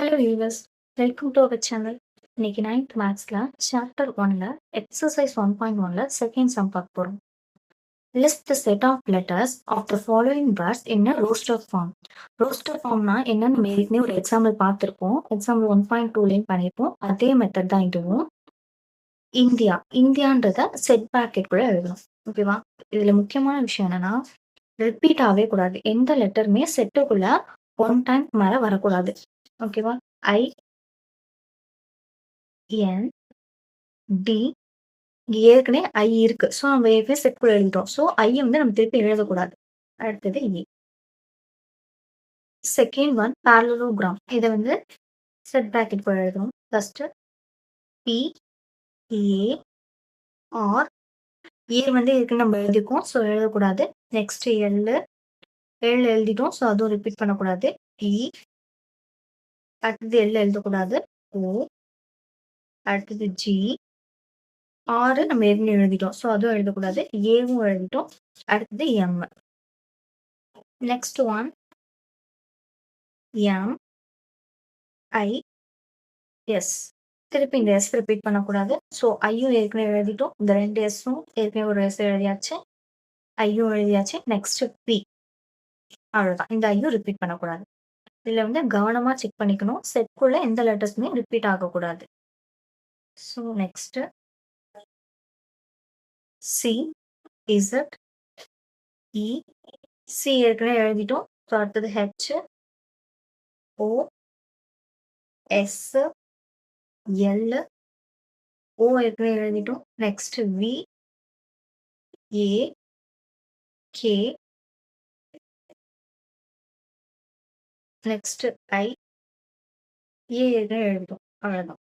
Hello viewers, welcome to our channel. இன்னைக்கு 9th மேத்ஸ்ல chapter 1ல எக்ஸசைஸ் 1.1ல செகண்ட் சம் பார்க்க போறோம். List the set of letters of the following words in a roster form. Roster ஃபார்ம்னா என்னன்னு நம்ம ஏற்கனவே ஒரு எக்ஸாம்பிள் பார்த்துருப்போம். எக்ஸாம்பிள் 1.2லையும் பண்ணியிருப்போம். அதே மெத்தட் தான் இதுவும். இந்தியான்றத செட் பிராக்கெட்குள்ள எழுதணும். ஓகேவா? இதுல முக்கியமான விஷயம் என்னன்னா, ரிப்பீட் ஆகவே கூடாது. எந்த லெட்டருமே செட்டுக்குள்ள ஒன் டைம் மேல வரக்கூடாது. ஓகேவா? ஐ, என், டி இங்க ஏற்கனவே ஐ இருக்கு. ஸோ, நம்ம ஏற்கனவே செட்குள்ள எழுதிட்டோம். ஸோ, ஐய வந்து நம்ம திருப்பி எழுதக்கூடாது. அடுத்தது ஏ. Second one parallelogram. இத வந்து செட் பிராக்கெட்குள்ள எழுதணும். ஃபர்ஸ்ட் பி, ஏ, ஆர். ஏ வந்து ஏற்கனவே நம்ம எழுதியிருக்கோம். ஸோ, எழுதக்கூடாது. Next L. எல் எழுதிட்டோம். ஸோ, அதுவும் ரிப்பீட் பண்ணக்கூடாது. இ. அடுத்தது எல் எழுதக்கூடாது. ஓ. அடுத்தது ஜி. ஆர் நம்ம ஏற்கனவே எழுதிட்டோம். ஸோ, அதுவும் எழுதக்கூடாது. ஏவும் எழுதிட்டோம். அடுத்தது எம். நெக்ஸ்ட் ஒன் எம், ஐ, எஸ். திருப்பி இந்த எஸ் ரிப்பீட் பண்ணக்கூடாது. ஸோ, ஐயும் ஏற்கனவே எழுதிட்டோம். இந்த 2 எஸ்ஸும் ஏற்கனவே ஒரு எஸ் எழுதியாச்சு. ஐயும் எழுதியாச்சு. Next B. அவ்வளோதான். இந்த ஐயும் ரிப்பீட் பண்ணக்கூடாது. இதுல வந்து கவனமா செக் பண்ணிக்கணும். செட்குள்ள எந்த லெட்டர்ஸுமே ரிப்பீட் ஆகக்கூடாது. So, next C, Z, E. C ஏற்கனவே எழுதிட்டோம். ஸோ, அடுத்தது H, O, S, L. O ஏற்கனவே எழுதிட்டோம். Next V, A, K. Next I. A ஏற்கனவே எழுதிட்டோம். அவ்வளோதான்.